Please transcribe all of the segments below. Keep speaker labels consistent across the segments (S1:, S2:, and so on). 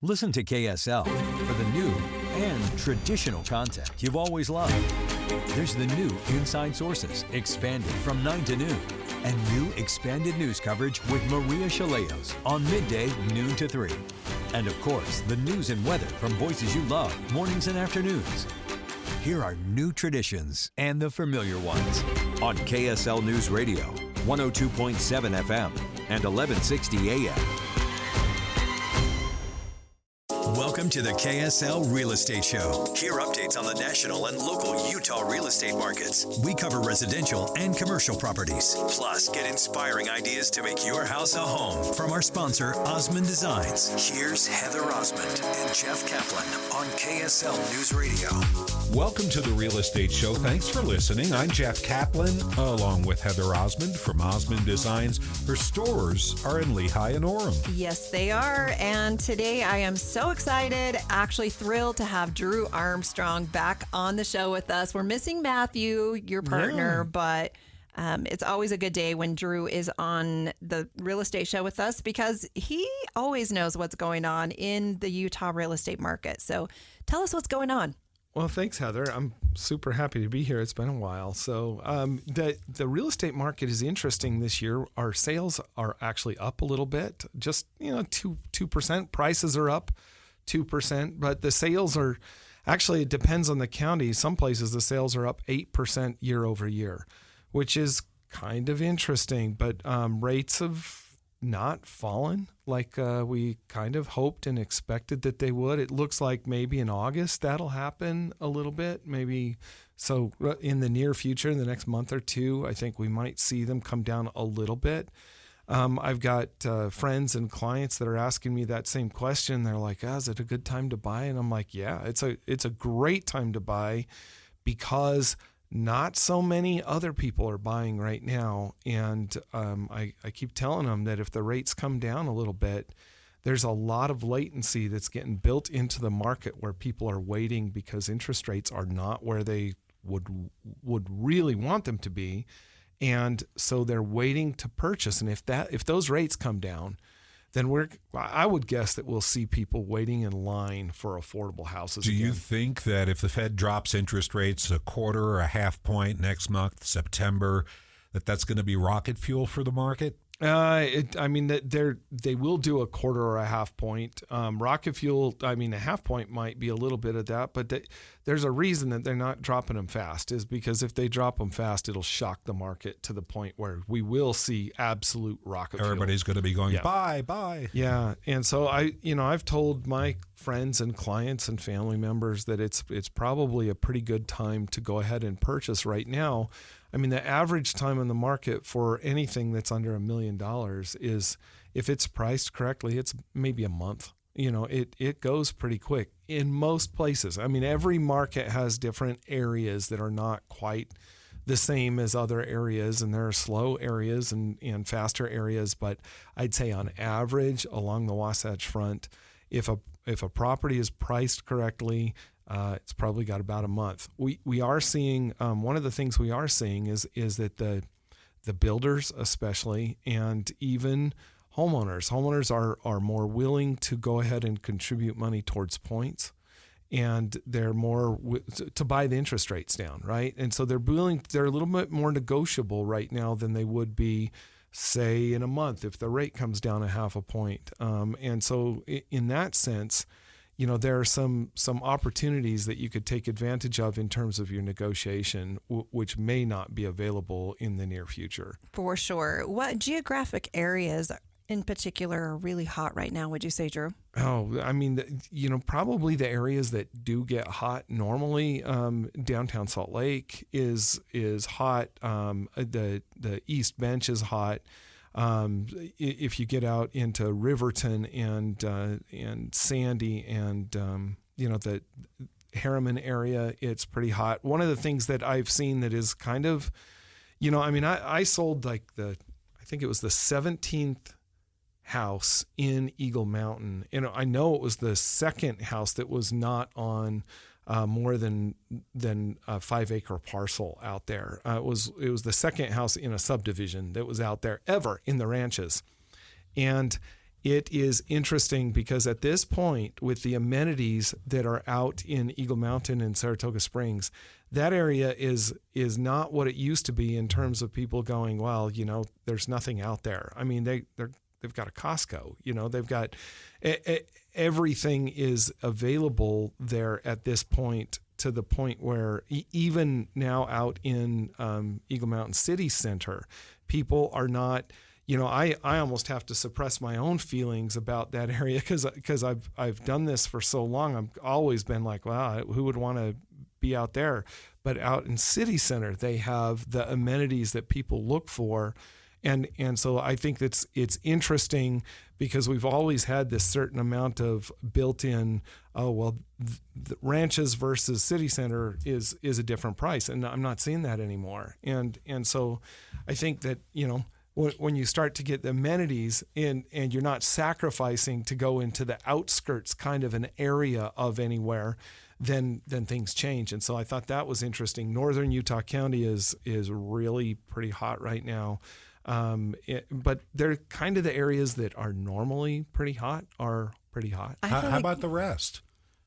S1: Listen to KSL for the new and traditional content you've always loved. There's the new Inside Sources, expanded from 9 to noon, and new expanded news coverage with Maria Chaleos on midday, noon to 3. And of course, the news and weather from voices you love, mornings and afternoons. Here are new traditions and the familiar ones on KSL News Radio, 102.7 FM and 1160 AM. Welcome to the KSL Real Estate Show. Hear updates on the national and local Utah real estate markets. We cover residential and commercial properties. Plus, get inspiring ideas to make your house a home from our sponsor, Osmond Designs. Here's Heather Osmond and Jeff Caplan on KSL News Radio.
S2: Welcome to the Real Estate Show. Thanks for listening. I'm Jeff Caplan, along with Heather Osmond from Osmond Designs. Her stores are in Lehigh and Orem.
S3: Yes, they are. And today I am so excited, actually thrilled to have Drew Armstrong back on the show with us. We're missing Matthew, your partner, but it's always a good day when Drew is on the real estate show with us because he always knows what's going on in the Utah real estate market. So tell us what's going on.
S4: Well, thanks, Heather. I'm super happy to be here. It's been a while. So the real estate market is interesting this year. Our sales are actually up a little bit, just 2%. Prices are up 2%, but the sales are actually, it depends on the county. Some places the sales are up 8% year over year, which is kind of interesting. But rates have not fallen like we kind of hoped and expected that they would. It looks like maybe in August that'll happen a little bit. Maybe so in the near future, in the next month or two, I think we might see them come down a little bit. I've got friends and clients that are asking me that same question. They're like, is it a good time to buy? And I'm like, yeah, it's a great time to buy because not so many other people are buying right now. And I keep telling them that if the rates come down a little bit, there's a lot of latency that's getting built into the market where people are waiting because interest rates are not where they would really want them to be. And so they're waiting to purchase. And if those rates come down, then I would guess that we'll see people waiting in line for affordable houses.
S2: Do you think that if the Fed drops interest rates a quarter or a half point next month, September, that's going to be rocket fuel for the market? They will do a quarter or a half point. Rocket fuel, a half point might be a little bit of that, but there's a reason that they're not dropping them fast is because if they drop them fast, it'll shock the market to the point where we will see absolute rocket fuel. Everybody's going to be going, buy.
S4: Yeah. And so I've told my friends and clients and family members that it's probably a pretty good time to go ahead and purchase right now. The average time in the market for anything that's under $1 million is, if it's priced correctly, it's maybe a month. It goes pretty quick in most places. Every market has different areas that are not quite the same as other areas, and there are slow areas and faster areas. But I'd say on average along the Wasatch Front, if a property is priced correctly, it's probably got about a month. We are seeing one of the things we are seeing is that the builders especially, and even homeowners are more willing to go ahead and contribute money towards points, and they're more to buy the interest rates down, right? And so they're a little bit more negotiable right now than they would be, say, in a month if the rate comes down a half a point. And so in that sense, there are some opportunities that you could take advantage of in terms of your negotiation, which may not be available in the near future.
S3: For sure. What geographic areas in particular are really hot right now, would you say, Drew?
S4: Oh, probably the areas that do get hot normally. Downtown Salt Lake is hot. The East Bench is hot. If you get out into Riverton and Sandy and the Harriman area, it's pretty hot. One of the things that I've seen that is kind of, I sold I think it was the 17th house in Eagle Mountain. I know it was the second house that was not on more than a 5-acre parcel out there. It was the second house in a subdivision that was out there ever in the ranches. And
S2: it is interesting because at this point, with the amenities that are out in Eagle Mountain and Saratoga Springs, that area is not what it used to be in terms of people going, well, there's nothing out there. I mean, they've got a Costco, they've got everything is available there at this point, to the point where even now out in Eagle Mountain City Center, people are not. I almost have to suppress my own feelings about that area because I've done this for so long. I've always been like, wow, who would want to be out there? But out in City Center, they have the amenities that people look for. And so I think that's it's interesting because we've always had this certain amount of built-in, the ranches versus City Center is a different price. And I'm not seeing that anymore. And so I think that, when you start to get the amenities in and you're not sacrificing to go into the outskirts kind of an area of anywhere, then things change. And so I thought that was interesting. Northern Utah County is really pretty hot right now. But they're kind of the areas that are normally pretty hot are pretty hot.
S5: How about the rest?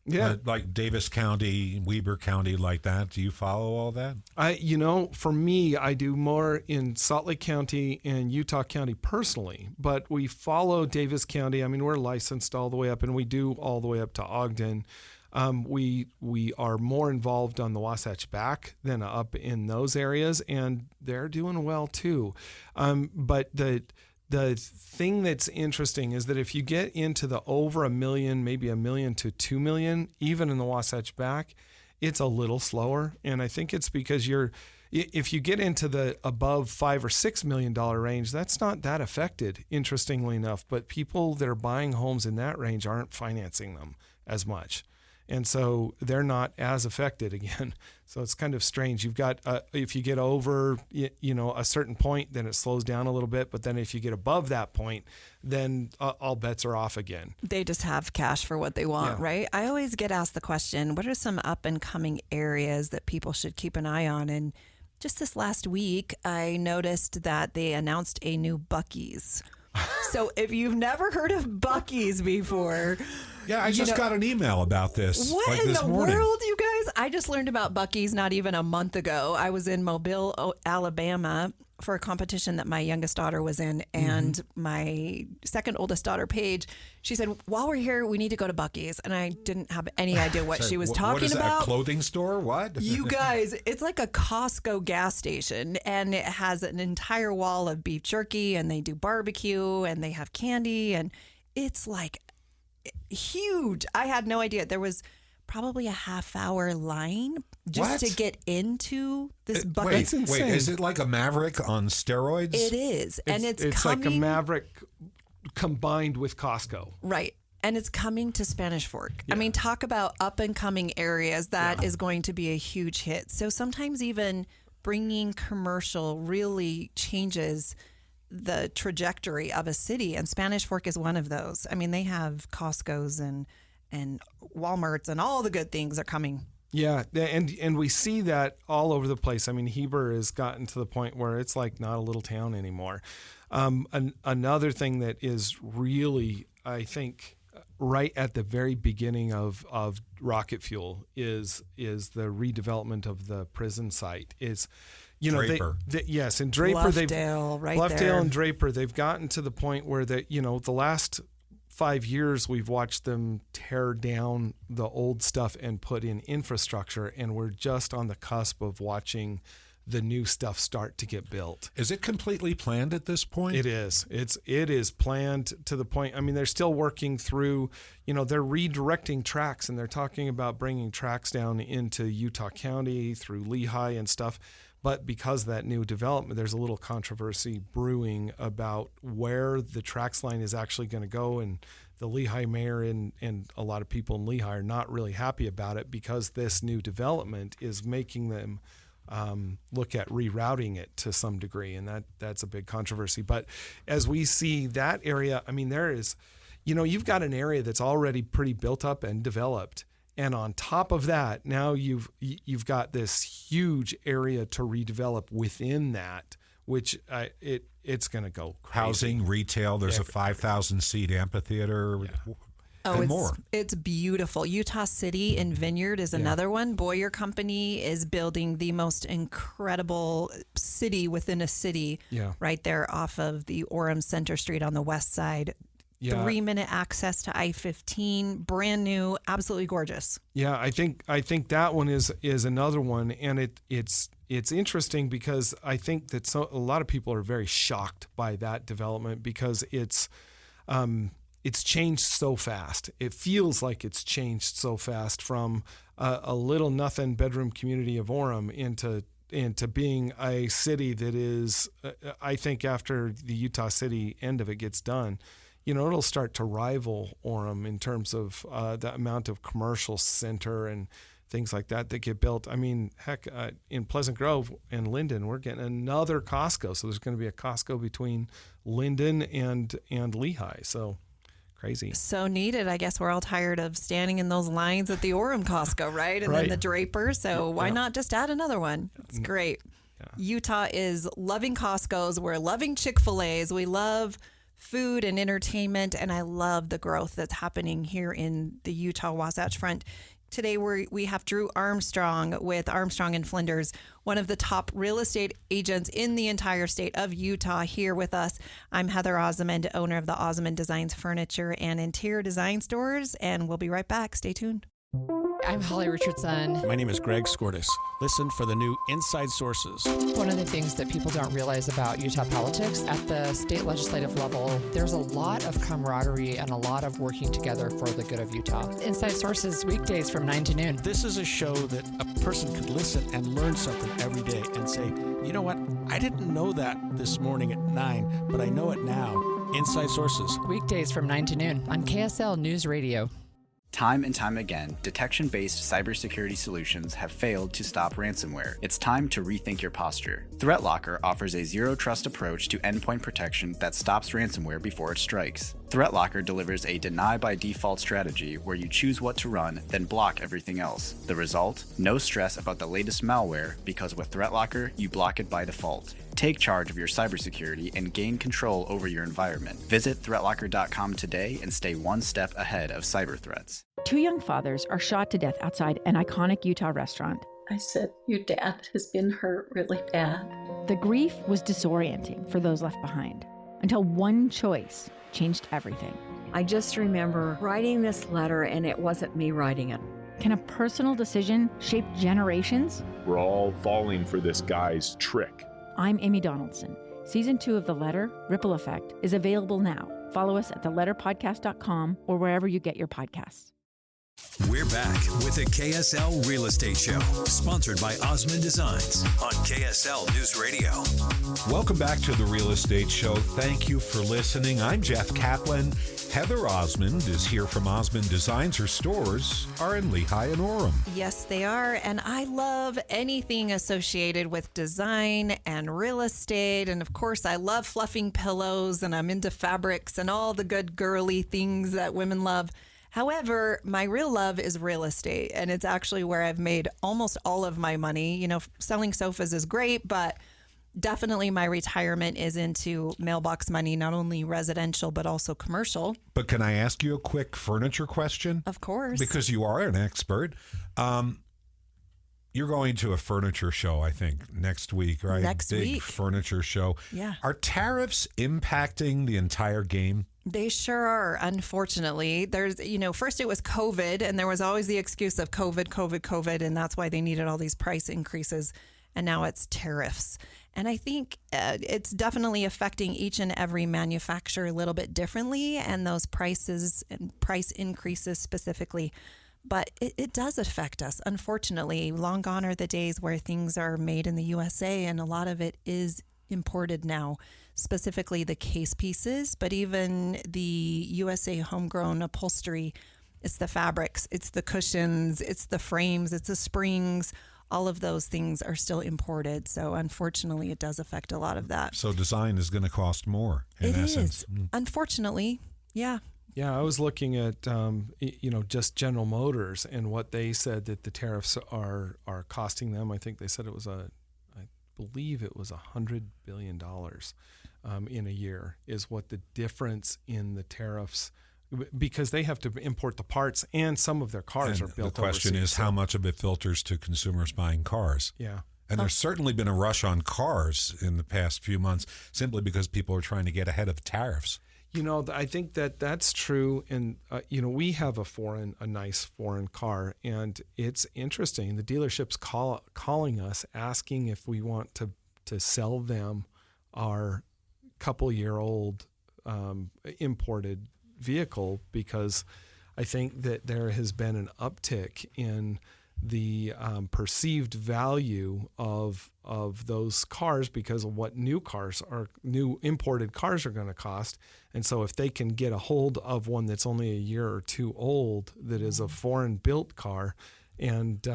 S2: Yeah.
S5: Like Davis County, Weber County, like that. Do you follow all that?
S2: For me, I do more in Salt Lake County and Utah County personally, but we follow Davis County. I mean, we're licensed all the way up, and we do all the way up to Ogden. We are more involved on the Wasatch Back than up in those areas, and they're doing well too. But the thing that's interesting is that if you get into the over 1 million, maybe 1 million to 2 million, even in the Wasatch Back, it's a little slower. And I think it's because if you get into the above $5 or $6 million range, that's not that affected, interestingly enough. But people that are buying homes in that range aren't financing them as much. And so they're not as affected again. So it's kind of strange. You've got, if you get over, a certain point, then it slows down a little bit. But then if you get above that point, then all bets are off again.
S3: They just have cash for what they want, right? I always get asked the question, what are some up and coming areas that people should keep an eye on? And just this last week, I noticed that they announced a new Buc-ee's. So if you've never heard of Buc-ee's before...
S5: Yeah, I just got an email about this.
S3: What in
S5: this
S3: the
S5: morning.
S3: world, you guys? I just learned about Buc-ee's not even a month ago. I was in Mobile, Alabama for a competition that my youngest daughter was in. And my second oldest daughter, Paige, she said, while we're here, we need to go to Buc-ee's. And I didn't have any idea what she was talking
S5: what is
S3: about.
S5: That, a clothing store? What?
S3: You guys, it's like a Costco gas station. And it has an entire wall of beef jerky. And they do barbecue. And they have candy. And it's like... huge. I had no idea. There was probably a half-hour line just to get into this bucket.
S5: Wait, is it like a Maverick on steroids?
S3: It is. And it's
S2: like a Maverick combined with Costco.
S3: Right. And it's coming to Spanish Fork. Yeah. I mean, talk about up-and-coming areas. That is going to be a huge hit. So sometimes even bringing commercial really changes the trajectory of a city, and Spanish Fork is one of those. I mean, they have Costco's and Walmart's and all the good things are coming.
S2: Yeah, and we see that all over the place. I mean, Heber has gotten to the point where it's like not a little town anymore. Another thing that is really, I think, right at the very beginning of rocket fuel is the redevelopment of the prison site.
S5: Draper.
S2: Yes, and Draper, Bluffdale and Draper, they've gotten to the point where the last 5 years we've watched them tear down the old stuff and put in infrastructure, and we're just on the cusp of watching the new stuff start to get built.
S5: Is it completely planned at this point?
S2: It is. It is planned to the point. I mean, they're still working through, they're redirecting tracks, and they're talking about bringing tracks down into Utah County through Lehigh and stuff. But because of that new development, there's a little controversy brewing about where the tracks line is actually going to go. And the Lehigh mayor and a lot of people in Lehigh are not really happy about it because this new development is making them look at rerouting it to some degree. And that's a big controversy. But as we see that area, I mean, there is, you've got an area that's already pretty built up and developed. And on top of that, now you've got this huge area to redevelop within that, which it's going to go crazy.
S5: Housing, retail. There's a 5,000 seat amphitheater.
S2: Yeah.
S5: And more.
S3: It's beautiful. Utah City in Vineyard is another one. Boyer Company is building the most incredible city within a city right there off of the Orem Center Street on the west side. 3-minute access to I-15, brand new, absolutely gorgeous.
S2: Yeah, I think that one is another one, and it's interesting because I think that a lot of people are very shocked by that development because it's changed so fast. It feels like it's changed so fast from a little nothing bedroom community of Orem into being a city that is, I think after the Utah City end of it gets done, it'll start to rival Orem in terms of the amount of commercial center and things like that get built. I mean, heck, in Pleasant Grove and Linden, we're getting another Costco. So there's going to be a Costco between Linden and Lehigh. So crazy.
S3: So needed. I guess we're all tired of standing in those lines at the Orem Costco, right? And then the Draper. So why not just add another one? It's great. Yeah. Utah is loving Costco's. We're loving Chick-fil-A's. We love food and entertainment. And I love the growth that's happening here in the Utah Wasatch Front. Today we have Drew Armstrong with Armstrong and Flinders, one of the top real estate agents in the entire state of Utah, here with us. I'm Heather Osmond, owner of the Osmond Designs Furniture and Interior Design Stores, and we'll be right back. Stay tuned.
S6: I'm Holly Richardson.
S7: My name is Greg Skortis. Listen for the new Inside Sources.
S6: One of the things that people don't realize about Utah politics, at the state legislative level, there's a lot of camaraderie and a lot of working together for the good of Utah. Inside Sources, weekdays from 9 to noon.
S7: This is a show that a person could listen and learn something every day and say, you know what, I didn't know that this morning at 9, but I know it now. Inside Sources.
S6: Weekdays from 9 to noon on KSL News Radio.
S8: Time and time again, detection-based cybersecurity solutions have failed to stop ransomware. It's time to rethink your posture. ThreatLocker offers a zero-trust approach to endpoint protection that stops ransomware before it strikes. ThreatLocker delivers a deny-by-default strategy where you choose what to run, then block everything else. The result? No stress about the latest malware, because with ThreatLocker, you block it by default. Take charge of your cybersecurity and gain control over your environment. Visit threatlocker.com today and stay one step ahead of cyber threats.
S9: 2 young fathers are shot to death outside an iconic Utah restaurant.
S10: I said, your dad has been hurt really bad.
S9: The grief was disorienting for those left behind, until one choice changed everything.
S11: I just remember writing this letter, and it wasn't me writing it.
S9: Can a personal decision shape generations?
S12: We're all falling for this guy's trick.
S9: I'm Amy Donaldson. Season 2 of The Letter, Ripple Effect, is available now. Follow us at theletterpodcast.com or wherever you get your podcasts.
S1: We're back with the KSL Real Estate Show, sponsored by Osmond Designs on KSL News Radio.
S5: Welcome back to the Real Estate Show. Thank you for listening. I'm Jeff Caplan. Heather Osmond is here from Osmond Designs. Her stores are in Lehigh and Orem.
S3: Yes, they are. And I love anything associated with design and real estate. And of course, I love fluffing pillows, and I'm into fabrics and all the good girly things that women love. However, my real love is real estate, and it's actually where I've made almost all of my money. You know, selling sofas is great, but definitely my retirement is into mailbox money, not only residential, but also commercial.
S5: But can I ask you a quick furniture question?
S3: Of course.
S5: Because you are an expert. You're going to a furniture show, I think, next week, right?
S3: Next week.
S5: Big furniture show.
S3: Yeah.
S5: Are tariffs impacting the entire game?
S3: They sure are, unfortunately. There's, first it was COVID, and there was always the excuse of COVID, and that's why they needed all these price increases. And now it's tariffs. And I think it's definitely affecting each and every manufacturer a little bit differently, and those prices and price increases specifically. But it does affect us, unfortunately. Long gone are the days where things are made in the USA, and a lot of it is imported now, specifically the case pieces, but even the USA homegrown upholstery. It's the fabrics, it's the cushions, it's the frames, it's the springs. All of those things are still imported. So unfortunately, it does affect a lot of that.
S5: So design is going to cost more, in essence.
S3: It is. Unfortunately, yeah.
S2: Yeah, I was looking at, just General Motors and what they said that the tariffs are costing them. I think they said it was believe it was $100 billion in a year is what the difference in the tariffs, because they have to import the parts and some of their cars are built
S5: overseas. The question is how much of it filters to consumers buying cars.
S2: Yeah.
S5: And there's certainly been a rush on cars in the past few months simply because people are trying to get ahead of tariffs.
S2: I think that's true. And, we have a nice foreign car, and it's interesting. The dealership's calling us, asking if we want to sell them our couple-year-old imported vehicle, because I think that there has been an uptick in the perceived value of those cars because of what new imported cars are going to cost. And so if they can get a hold of one that's only a year or two old that is a foreign built car, and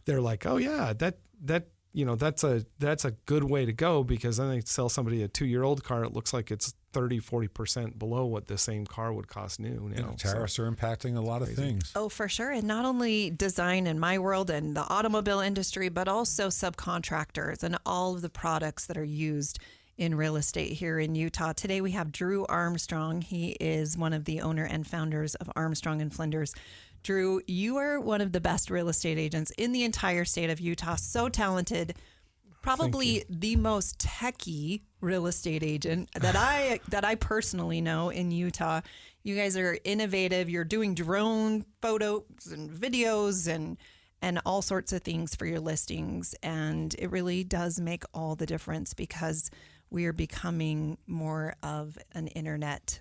S2: they're like, oh yeah, that's a good way to go, because then they sell somebody a 2-year-old car, it looks like it's 30-40% below what the same car would cost new now.
S5: Tariffs are impacting a lot of things.
S3: Oh, for sure. And not only design in my world and the automobile industry, but also subcontractors and all of the products that are used in real estate here in Utah. Today we have Drew Armstrong. He is one of the owner and founders of Armstrong and Flinders. Drew, you are one of the best real estate agents in the entire state of Utah. So talented. Probably the most techie real estate agent that I personally know in Utah. You guys are innovative. You're doing drone photos and videos and all sorts of things for your listings. And it really does make all the difference, because we are becoming more of an internet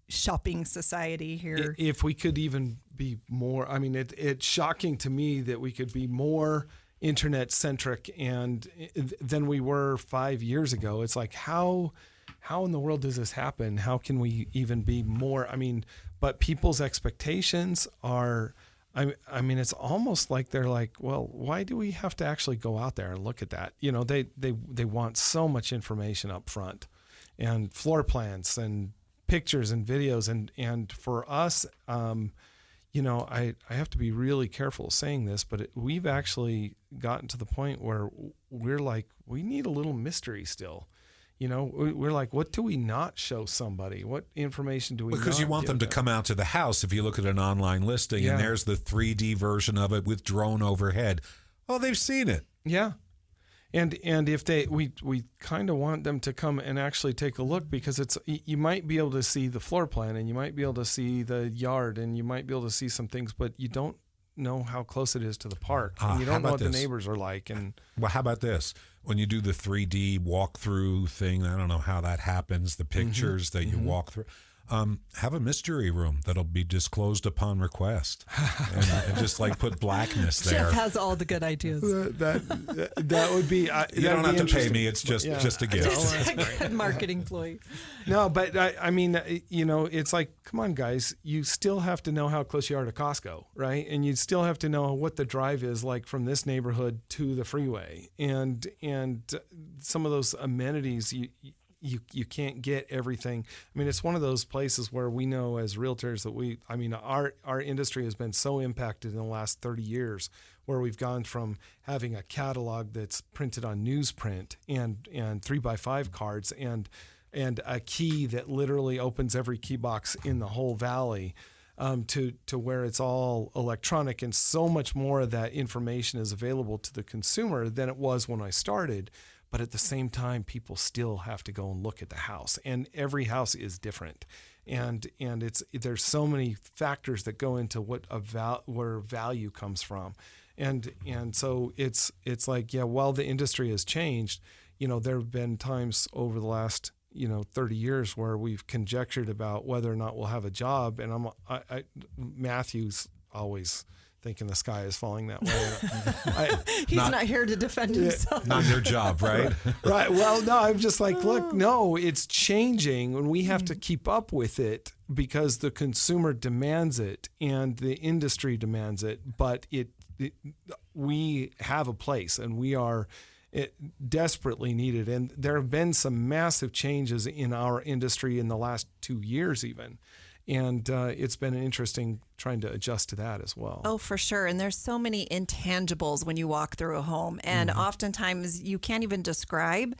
S3: shopping society here.
S2: If we could even be more, it's shocking to me that we could be more internet centric and than we were 5 years ago. It's like, how in the world does this happen? How can we even be more? But people's expectations are, it's almost like they're like, well, why do we have to actually go out there and look at that? They want so much information up front, and floor plans and pictures and videos. And for us, I have to be really careful saying this, but we've actually gotten to the point where we're like, we need a little mystery still. We're like, what do we not show somebody? What information do we not
S5: Because you want them to come out to the house. If you look at an online listing and there's the 3D version of it with drone overhead, oh, they've seen it.
S2: Yeah. And if we kind of want them to come and actually take a look, because you might be able to see the floor plan and you might be able to see the yard and you might be able to see some things, but you don't know how close it is to the park. And you don't know what the neighbors are like. And
S5: well, how about this? When you do the 3D walkthrough thing, I don't know how that happens, the pictures that you walk through. Have a mystery room that'll be disclosed upon request, and just like put blackness there.
S3: Jeff has all the good ideas.
S2: That would be.
S5: You don't have to pay me. It's just a gift.
S3: Just a good marketing ploy.
S2: No, but it's like, come on, guys. You still have to know how close you are to Costco, right? And you still have to know what the drive is like from this neighborhood to the freeway, and some of those amenities you can't get everything. It's one of those places where we know as realtors that our industry has been so impacted in the last 30 years, where we've gone from having a catalog that's printed on newsprint and 3x5 cards and a key that literally opens every key box in the whole valley, to where it's all electronic, and so much more of that information is available to the consumer than it was when I started. But at the same time, people still have to go and look at the house, and every house is different, and there's so many factors that go into where value comes from, and so it's like, while the industry has changed, there have been times over the last 30 years where we've conjectured about whether or not we'll have a job, and Matthew's always thinking the sky is falling that way.
S3: He's not here to defend himself.
S5: Not your job, right?
S2: Right. Well, no, I'm just like, look, no, it's changing, and we have to keep up with it because the consumer demands it and the industry demands it. But we have a place, and we are desperately needed. And there have been some massive changes in our industry in the last 2 years even. And it's been interesting trying to adjust to that as well.
S3: Oh, for sure. And there's so many intangibles when you walk through a home. And oftentimes you can't even describe,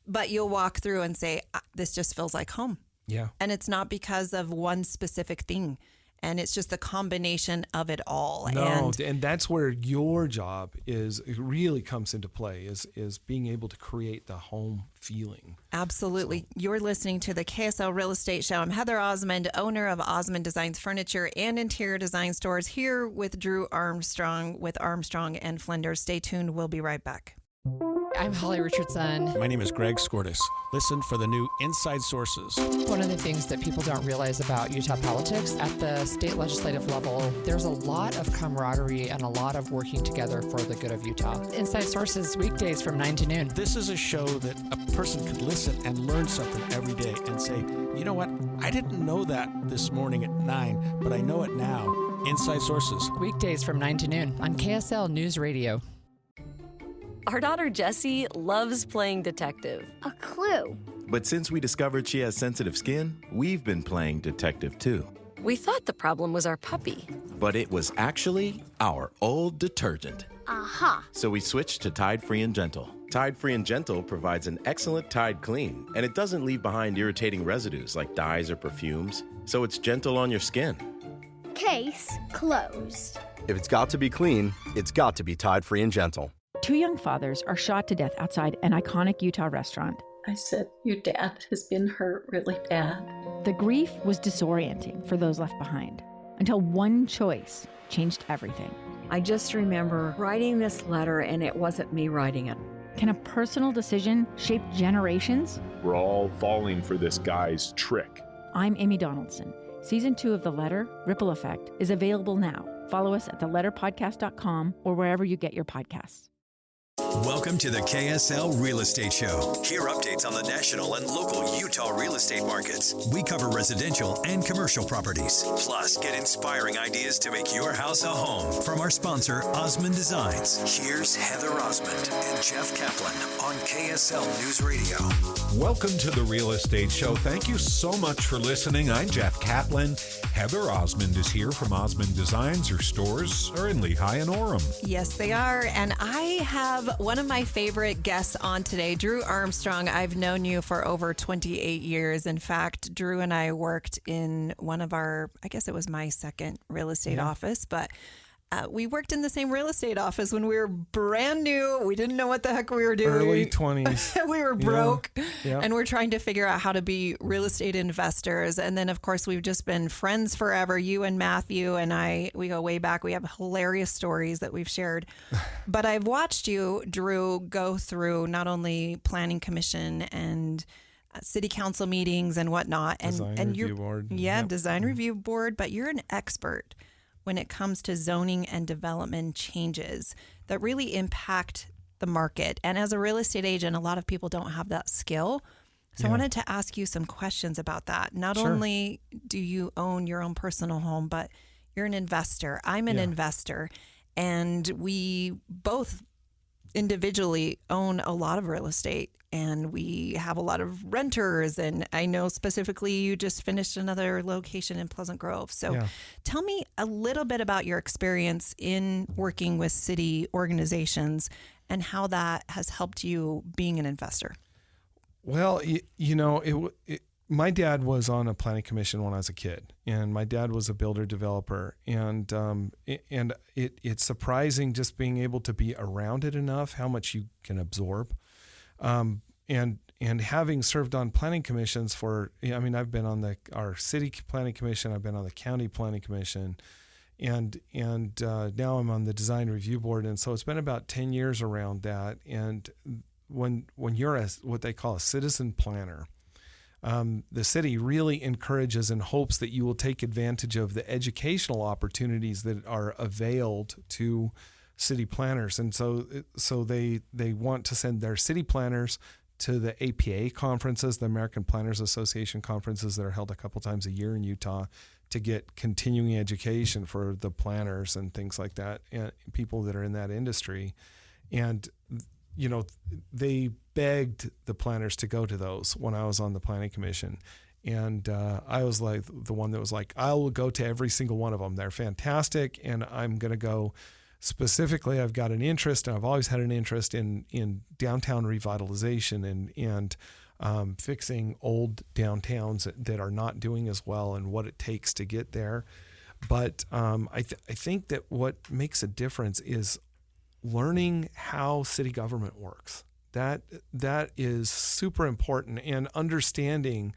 S3: but you'll walk through and say, this just feels like home.
S2: Yeah.
S3: And it's not because of one specific thing. And it's just the combination of it all.
S2: No, and that's where your job it really comes into play is being able to create the home feeling.
S3: Absolutely. You're listening to the KSL Real Estate Show. I'm Heather Osmond, owner of Osmond Designs Furniture and Interior Design Stores, here with Drew Armstrong with Armstrong and Flinders. Stay tuned. We'll be right back.
S6: I'm Holly Richardson.
S7: My name is Greg Skortis. Listen for the new Inside Sources.
S6: One of the things that people don't realize about Utah politics, at the state legislative level, there's a lot of camaraderie and a lot of working together for the good of Utah. Inside Sources, weekdays from 9 to noon.
S7: This is a show that a person could listen and learn something every day and say, you know what, I didn't know that this morning at 9, but I know it now. Inside Sources.
S6: Weekdays from 9 to noon on KSL News Radio.
S13: Our daughter Jessie loves playing detective.
S14: A clue.
S15: But since we discovered she has sensitive skin, we've been playing detective too.
S13: We thought the problem was our puppy.
S15: But it was actually our old detergent.
S14: Aha.
S15: So we switched to Tide Free and Gentle. Tide Free and Gentle provides an excellent Tide clean, and it doesn't leave behind irritating residues like dyes or perfumes, so it's gentle on your skin.
S14: Case closed.
S16: If it's got to be clean, it's got to be Tide Free and Gentle.
S9: Two young fathers are shot to death outside an iconic Utah restaurant.
S10: I said, your dad has been hurt really bad.
S9: The grief was disorienting for those left behind, until one choice changed everything.
S11: I just remember writing this letter, and it wasn't me writing it.
S9: Can a personal decision shape generations?
S12: We're all falling for this guy's trick.
S9: I'm Amy Donaldson. Season 2 of The Letter, Ripple Effect, is available now. Follow us at theletterpodcast.com or wherever you get your podcasts.
S1: Welcome to the KSL Real Estate Show. Hear updates on the national and local Utah real estate markets. We cover residential and commercial properties. Plus, get inspiring ideas to make your house a home from our sponsor, Osmond Designs. Here's Heather Osmond and Jeff Caplan on KSL News Radio.
S5: Welcome to the Real Estate Show. Thank you so much for listening. I'm Jeff Caplan. Heather Osmond is here from Osmond Designs. Her stores are in Lehigh and Orem.
S3: Yes, they are. And I have one of my favorite guests on today, Drew Armstrong. I've known you for over 28 years. In fact, Drew and I worked in one of our, I guess it was my second real estate office, but we worked in the same real estate office when we were brand new. We didn't know what the heck we were doing.
S2: Early 20s.
S3: We were broke
S2: Yeah.
S3: and we're trying to figure out how to be real estate investors. And then, of course, we've just been friends forever. You and Matthew and I, we go way back. We have hilarious stories that we've shared. But I've watched you, Drew, go through not only planning commission and city council meetings and whatnot.
S2: Design review board.
S3: Yeah, design review board. But you're an expert when it comes to zoning and development changes that really impact the market. And as a real estate agent, a lot of people don't have that skill. So I wanted to ask you some questions about that. Not only do you own your own personal home, but you're an investor. I'm an investor. And we both individually own a lot of real estate, and we have a lot of renters. And I know specifically you just finished another location in Pleasant Grove. So tell me a little bit about your experience in working with city organizations and how that has helped you being an investor.
S2: Well, my dad was on a planning commission when I was a kid, and my dad was a builder developer, and it's surprising just being able to be around it enough, how much you can absorb, and having served on planning commissions I've been on our city planning commission, I've been on the county planning commission, and now I'm on the design review board, and so it's been about 10 years around that. And when you're what they call a citizen planner, the city really encourages and hopes that you will take advantage of the educational opportunities that are availed to city planners. And so they want to send their city planners to the APA conferences, the American Planners Association conferences that are held a couple times a year in Utah, to get continuing education for the planners and things like that, and people that are in that industry. And they begged the planners to go to those when I was on the planning commission. And I was like the one that was like, I will go to every single one of them. They're fantastic. And I'm going to go specifically. I've got an interest, and I've always had an interest in downtown revitalization and fixing old downtowns that are not doing as well and what it takes to get there. But I think that what makes a difference is learning how city government works. That is super important, and understanding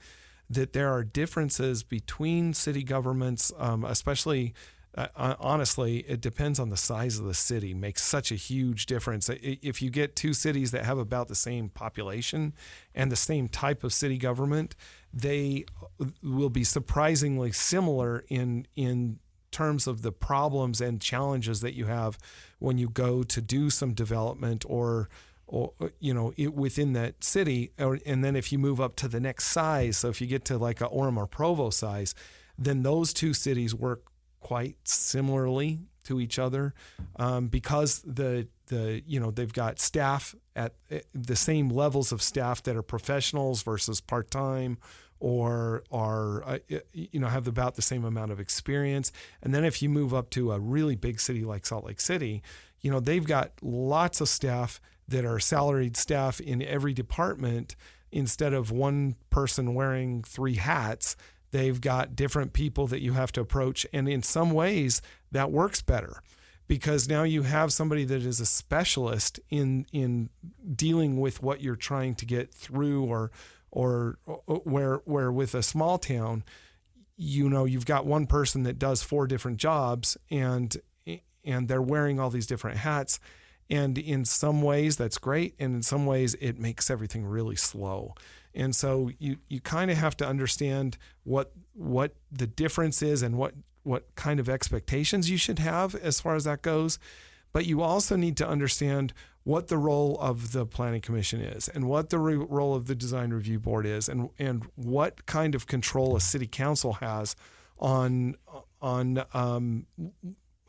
S2: that there are differences between city governments, especially, honestly, it depends on the size of the city, makes such a huge difference. If you get two cities that have about the same population and the same type of city government, they will be surprisingly similar in terms of the problems and challenges that you have when you go to do some development or within that city. And then if you move up to the next size, so if you get to like a Orem or Provo size, then those two cities work quite similarly to each other, because they've got staff at the same levels of staff that are professionals versus part-time, or are have about the same amount of experience. And then if you move up to a really big city like Salt Lake City, they've got lots of staff that are salaried staff in every department. Instead of one person wearing three hats, they've got different people that you have to approach. And in some ways that works better, because now you have somebody that is a specialist in dealing with what you're trying to get through, or where with a small town, you've got one person that does 4 different jobs, and they're wearing all these different hats. And in some ways that's great, and in some ways it makes everything really slow. And so you kind of have to understand what the difference is and what kind of expectations you should have as far as that goes. But you also need to understand what the role of the Planning Commission is, and what the role of the Design Review Board is, and what kind of control a city council has on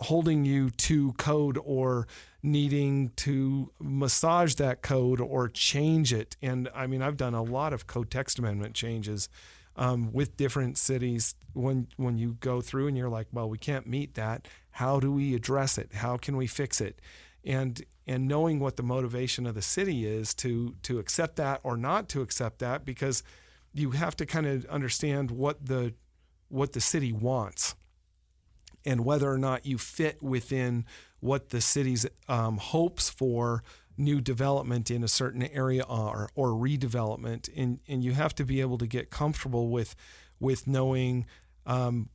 S2: holding you to code, or needing to massage that code or change it. And I mean, I've done a lot of code text amendment changes with different cities. When you go through and you're like, well, we can't meet that. How do we address it? How can we fix it? And knowing what the motivation of the city is to accept that or not to accept that, because you have to kind of understand what the city wants, and whether or not you fit within what the city's hopes for new development in a certain area are, or redevelopment. And you have to be able to get comfortable with knowing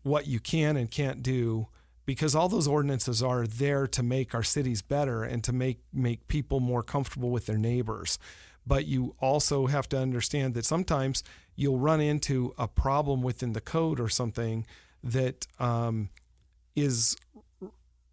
S2: what you can and can't do, because all those ordinances are there to make our cities better and to make people more comfortable with their neighbors. But you also have to understand that sometimes you'll run into a problem within the code or something that is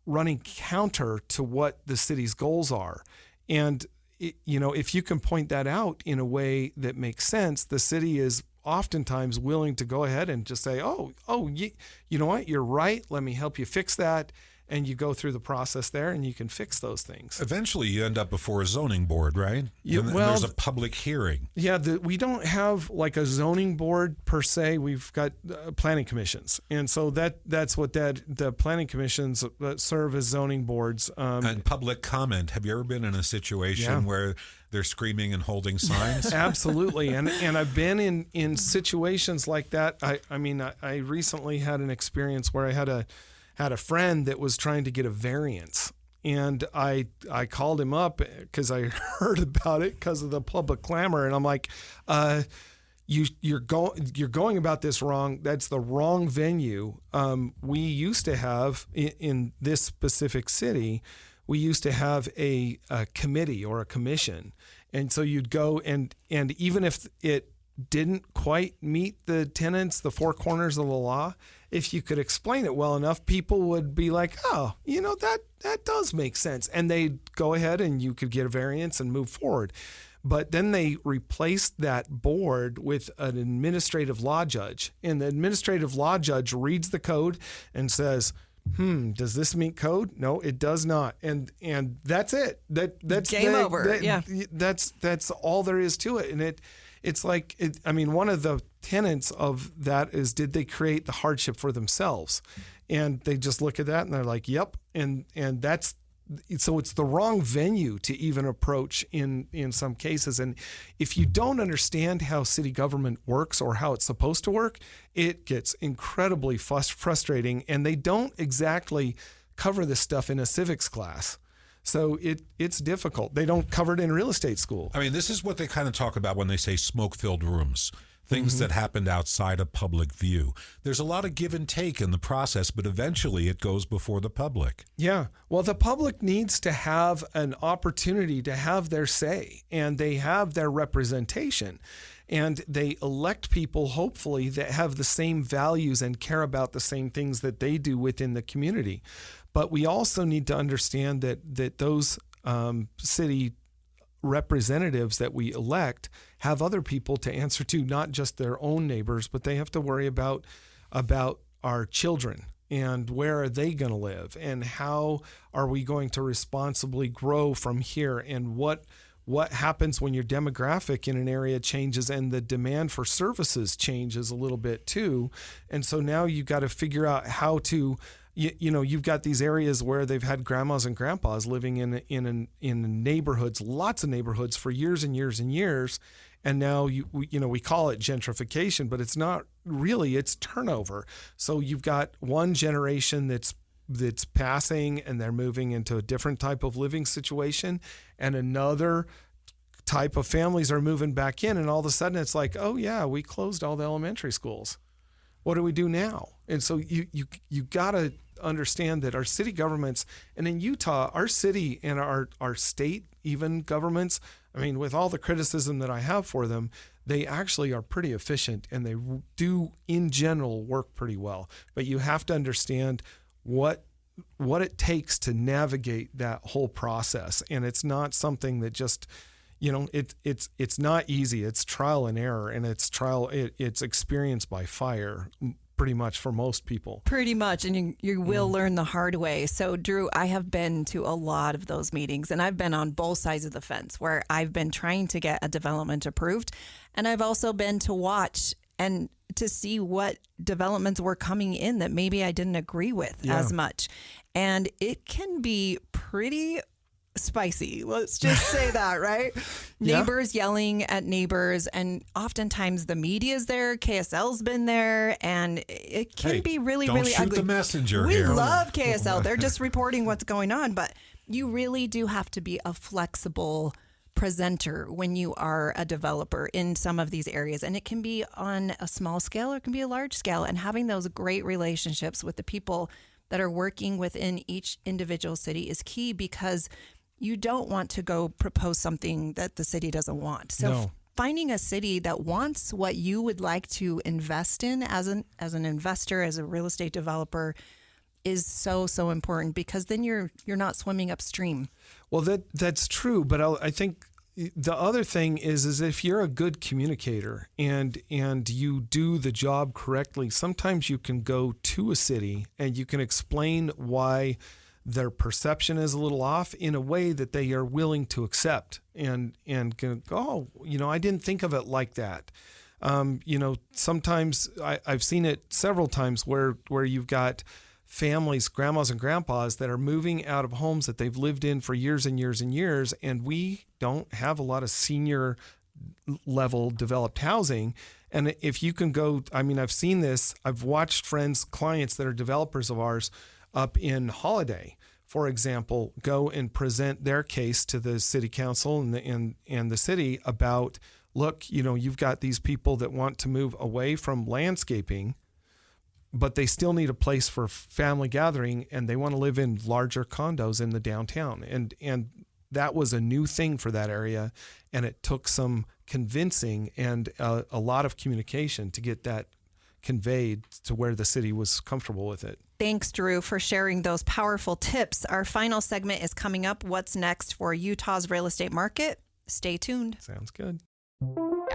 S2: running counter to what the city's goals are. And, if you can point that out in a way that makes sense, the city is oftentimes willing to go ahead and just say, you know what, you're right, let me help you fix that. And you go through the process there, and you can fix those things.
S5: Eventually, you end up before a zoning board, right? And there's a public hearing.
S2: Yeah, we don't have like a zoning board per se. We've got planning commissions, and so that's what the planning commissions serve as zoning boards.
S5: And public comment. Have you ever been in a situation where they're screaming and holding signs?
S2: Absolutely, and I've been in situations like that. I recently had an experience where I had a friend that was trying to get a variance, and I called him up because I heard about it because of the public clamor, and I'm like, you're going about this wrong. That's the wrong venue. We used to have in this specific city, we used to have a committee or a commission, and so you'd go and even if it didn't quite meet the tenets, the 4 corners of the law, if you could explain it well enough, people would be like, that does make sense. And they'd go ahead and you could get a variance and move forward. But then they replaced that board with an administrative law judge. And the administrative law judge reads the code and says, does this meet code? No, it does not. And that's it. That's
S3: game over.
S2: That's all there is to it. And it's like, one of the tenets of that is, did they create the hardship for themselves? And they just look at that and they're like, yep. And so it's the wrong venue to even approach in some cases. And if you don't understand how city government works or how it's supposed to work, it gets incredibly frustrating, and they don't exactly cover this stuff in a civics class. So it's difficult. They don't cover it in real estate school.
S5: I mean, this is what they kind of talk about when they say smoke-filled rooms. Things that happened outside of public view. There's a lot of give and take in the process, but eventually it goes before the public.
S2: Yeah. Well, the public needs to have an opportunity to have their say, and they have their representation. And they elect people, hopefully, that have the same values and care about the same things that they do within the community. But we also need to understand that those city representatives that we elect have other people to answer to, not just their own neighbors, but they have to worry about our children and where are they going to live and how are we going to responsibly grow from here, and what happens when your demographic in an area changes and the demand for services changes a little bit too. And so now you've got to figure out how to, you've got these areas where they've had grandmas and grandpas living in neighborhoods, lots of neighborhoods for years and years and years. And now we call it gentrification, but it's not really, it's turnover. So you've got one generation that's passing and they're moving into a different type of living situation, and another type of families are moving back in, and all of a sudden it's like, oh yeah, we closed all the elementary schools. What do we do now? And so you got to understand that our city governments, and in Utah, our city and our state even governments, I mean, with all the criticism that I have for them, they actually are pretty efficient, and they do in general work pretty well. But you have to understand what it takes to navigate that whole process. And it's not something that just, it's not easy. It's trial and error, and it's experience by fire pretty much for most people.
S3: Pretty much, and you will learn the hard way. So Drew, I have been to a lot of those meetings, and I've been on both sides of the fence where I've been trying to get a development approved, and I've also been to watch and to see what developments were coming in that maybe I didn't agree with as much. And it can be pretty spicy. Let's just say that, right? Neighbors yelling at neighbors, and oftentimes the media's there. KSL's been there, and it can be really, really ugly.
S5: Don't shoot the messenger
S3: we
S5: here.
S3: love KSL. They're just reporting what's going on, but you really do have to be a flexible presenter when you are a developer in some of these areas. And it can be on a small scale or it can be a large scale. And having those great relationships with the people that are working within each individual city is key, because you don't want to go propose something that the city doesn't want. So finding a city that wants what you would like to invest in as an investor, as a real estate developer, is so important, because then you're not swimming upstream.
S2: Well, that's true, but I think the other thing is if you're a good communicator and you do the job correctly, sometimes you can go to a city and you can explain why their perception is a little off in a way that they are willing to accept and go, oh, I didn't think of it like that. Sometimes I've seen it several times where you've got families, grandmas and grandpas, that are moving out of homes that they've lived in for years and years and years, and we don't have a lot of senior level developed housing. And if you can go, I've seen this, I've watched clients that are developers of ours up in Holiday, for example, go and present their case to the city council and the city about, look, you've got these people that want to move away from landscaping, but they still need a place for family gathering, and they want to live in larger condos in the downtown. And that was a new thing for that area, and it took some convincing and a lot of communication to get that conveyed to where the city was comfortable with it.
S3: Thanks, Drew, for sharing those powerful tips. Our final segment is coming up. What's next for Utah's real estate market? Stay tuned.
S2: Sounds good.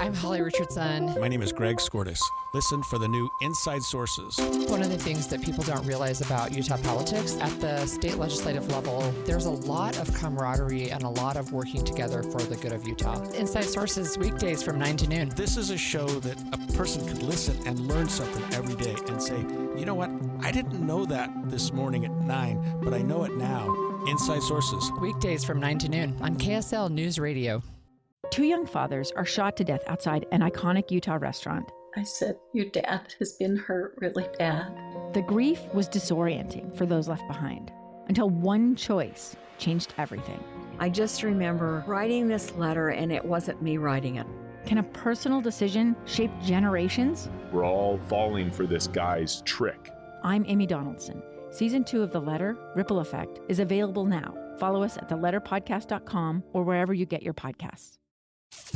S6: I'm Holly Richardson.
S7: My name is Greg Skortis. Listen for the new Inside Sources.
S6: One of the things that people don't realize about Utah politics, at the state legislative level, there's a lot of camaraderie and a lot of working together for the good of Utah. Inside Sources, weekdays from 9 to noon.
S7: This is a show that a person could listen and learn something every day and say, you know what, I didn't know that this morning at 9, but I know it now. Inside Sources.
S6: Weekdays from 9 to noon on KSL News Radio.
S9: 2 young fathers are shot to death outside an iconic Utah restaurant.
S10: I said, your dad has been hurt really bad.
S9: The grief was disorienting for those left behind until one choice changed everything.
S11: I just remember writing this letter, and it wasn't me writing it.
S9: Can a personal decision shape generations?
S12: We're all falling for this guy's trick.
S9: I'm Amy Donaldson. Season 2 of The Letter, Ripple Effect, is available now. Follow us at theletterpodcast.com or wherever you get your podcasts.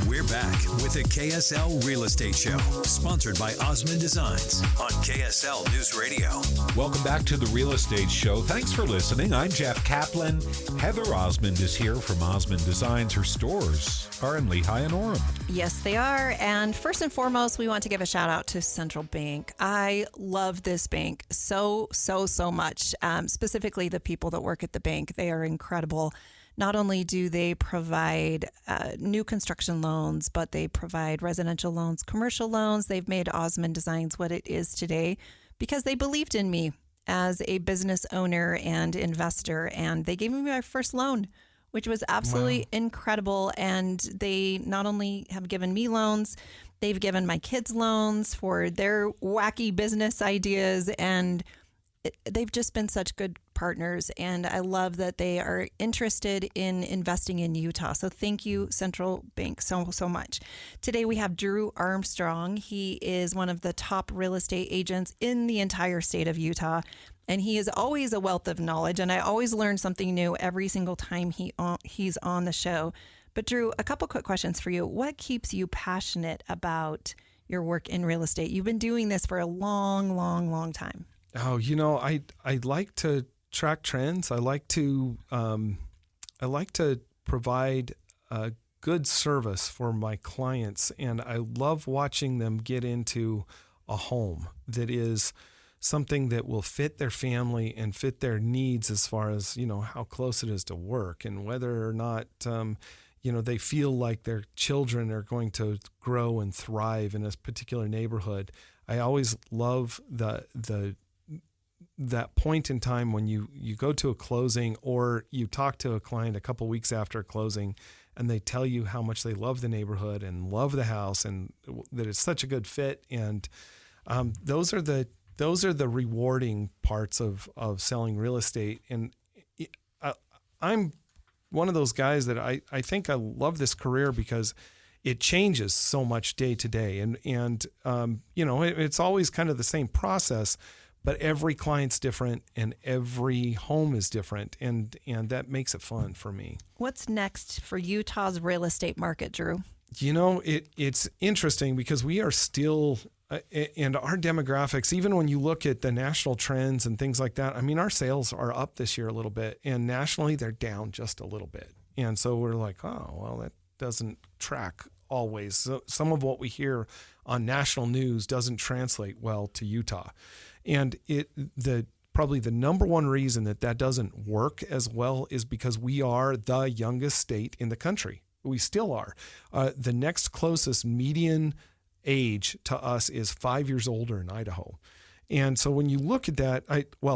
S1: We're back with the KSL Real Estate Show, sponsored by Osmond Designs on KSL News Radio.
S5: Welcome back to the Real Estate Show. Thanks for listening. I'm Jeff Caplan. Heather Osmond is here from Osmond Designs. Her stores are in Lehigh and Orem.
S3: Yes, they are. And first and foremost, we want to give a shout out to Central Bank. I love this bank so much. Specifically, the people that work at the bank. They are incredible. Not only do they provide new construction loans, but they provide residential loans, commercial loans. They've made Osmond Designs what it is today because they believed in me as a business owner and investor. And they gave me my first loan, which was absolutely incredible. And they not only have given me loans, they've given my kids loans for their wacky business ideas. And they've just been such good partners, and I love that they are interested in investing in Utah. So thank you, Central Bank, so much. Today we have Drew Armstrong. He is one of the top real estate agents in the entire state of Utah, and he is always a wealth of knowledge, and I always learn something new every single time he's on the show. But Drew, a couple quick questions for you. What keeps you passionate about your work in real estate? You've been doing this for a long time.
S2: Oh, I like to track trends. I like to provide a good service for my clients, and I love watching them get into a home that is something that will fit their family and fit their needs as far as how close it is to work and whether or not they feel like their children are going to grow and thrive in a particular neighborhood. I always love that point in time when you go to a closing or you talk to a client a couple weeks after a closing and they tell you how much they love the neighborhood and love the house and that it's such a good fit. And those are the rewarding parts of selling real estate. And I'm one of those guys that I think I love this career because it changes so much day to day. And it's always kind of the same process, but every client's different and every home is different, and that makes it fun for me.
S3: What's next for Utah's real estate market, Drew?
S2: It's interesting because we are still, and our demographics, even when you look at the national trends and things like that, I mean, our sales are up this year a little bit, and nationally they're down just a little bit. And so we're like, oh, well, that doesn't track always. So some of what we hear on national news doesn't translate well to Utah. And probably the number one reason that doesn't work as well is because we are the youngest state in the country. We still are. The next closest median age to us is 5 years older in Idaho. And so when you look at that,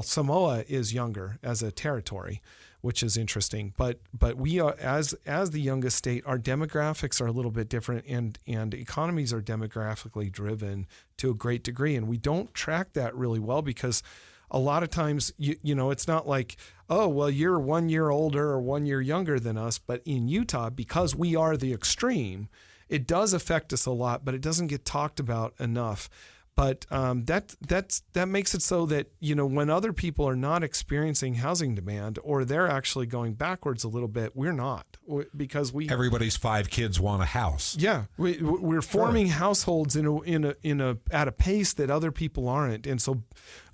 S2: Samoa is younger as a territory, which is interesting. But we are, as the youngest state, our demographics are a little bit different, and economies are demographically driven to a great degree. And we don't track that really well because a lot of times, it's not like, oh, well, you're 1 year older or 1 year younger than us. But in Utah, because we are the extreme, it does affect us a lot, but it doesn't get talked about enough. But that makes it so that, when other people are not experiencing housing demand or they're actually going backwards a little bit, we're not, because
S5: everybody's 5 kids want a house.
S2: Yeah, we're forming households at a pace that other people aren't, and so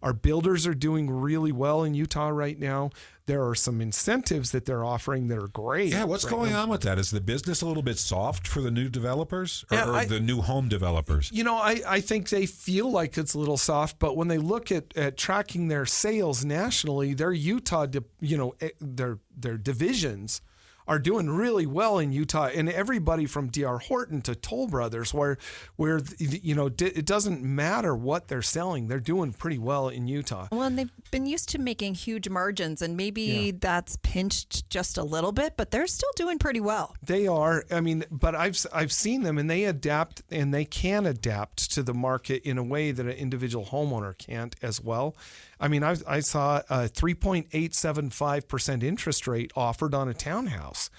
S2: our builders are doing really well in Utah right now. there are some incentives that they're offering that are great.
S5: Yeah, what's going on with that? Is the business a little bit soft for the new developers or the new home developers?
S2: I think they feel like it's a little soft, but when they look at tracking their sales nationally, their Utah, their divisions are doing really well in Utah, and everybody from D.R. Horton to Toll Brothers, where it doesn't matter what they're selling, they're doing pretty well in Utah.
S3: Well, and they've been used to making huge margins, and maybe that's pinched just a little bit, but they're still doing pretty well.
S2: They are. I mean, but I've seen them, and they adapt, and they can adapt to the market in a way that an individual homeowner can't as well. I mean, I saw a 3.875% interest rate offered on a townhouse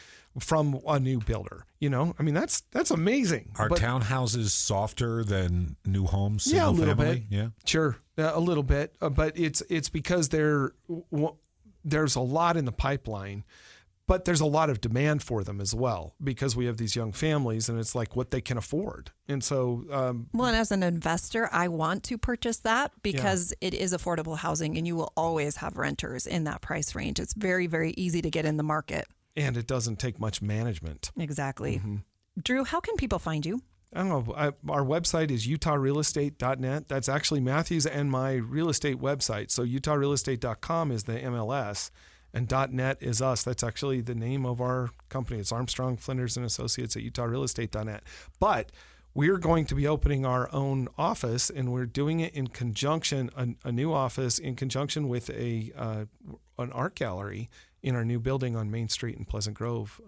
S2: from a new builder. I mean, that's amazing.
S5: Are townhouses softer than new homes?
S2: Yeah, a little
S5: family?
S2: bit.
S5: Yeah,
S2: sure, a little bit. But it's because there's a lot in the pipeline. But there's a lot of demand for them as well because we have these young families, and it's like what they can afford. And so,
S3: well, and as an investor, I want to purchase that because it is affordable housing, and you will always have renters in that price range. It's very, very easy to get in the market.
S2: And it doesn't take much management.
S3: Exactly. Mm-hmm. Drew, how can people find you?
S2: I don't know. Our website is utahrealestate.net. That's actually Matthew's and my real estate website. So utahrealestate.com is the MLS. And .net is us. That's actually the name of our company. It's Armstrong, Flinders, and Associates at utahrealestate.net. But we're going to be opening our own office, and we're doing it in conjunction, a new office in conjunction with an art gallery in our new building on Main Street in Pleasant Grove,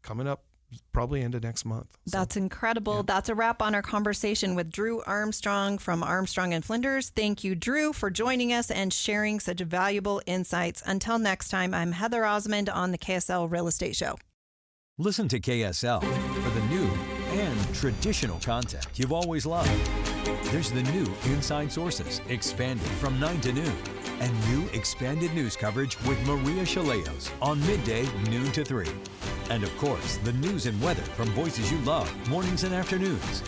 S2: coming up probably end of next month.
S3: That's incredible. Yeah. That's a wrap on our conversation with Drew Armstrong from Armstrong and Flinders. Thank you, Drew, for joining us and sharing such valuable insights. Until next time, I'm Heather Osmond on the KSL Real Estate Show.
S1: Listen to KSL for the new and traditional content you've always loved. There's the new Inside Sources, expanded from 9 to noon, and new expanded news coverage with Maria Chaleos on midday, noon to 3. And of course, the news and weather from voices you love, mornings and afternoons.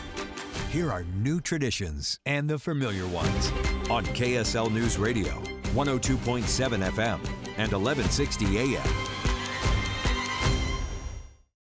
S1: Here are new traditions and the familiar ones on KSL News Radio, 102.7 FM and 1160 AM.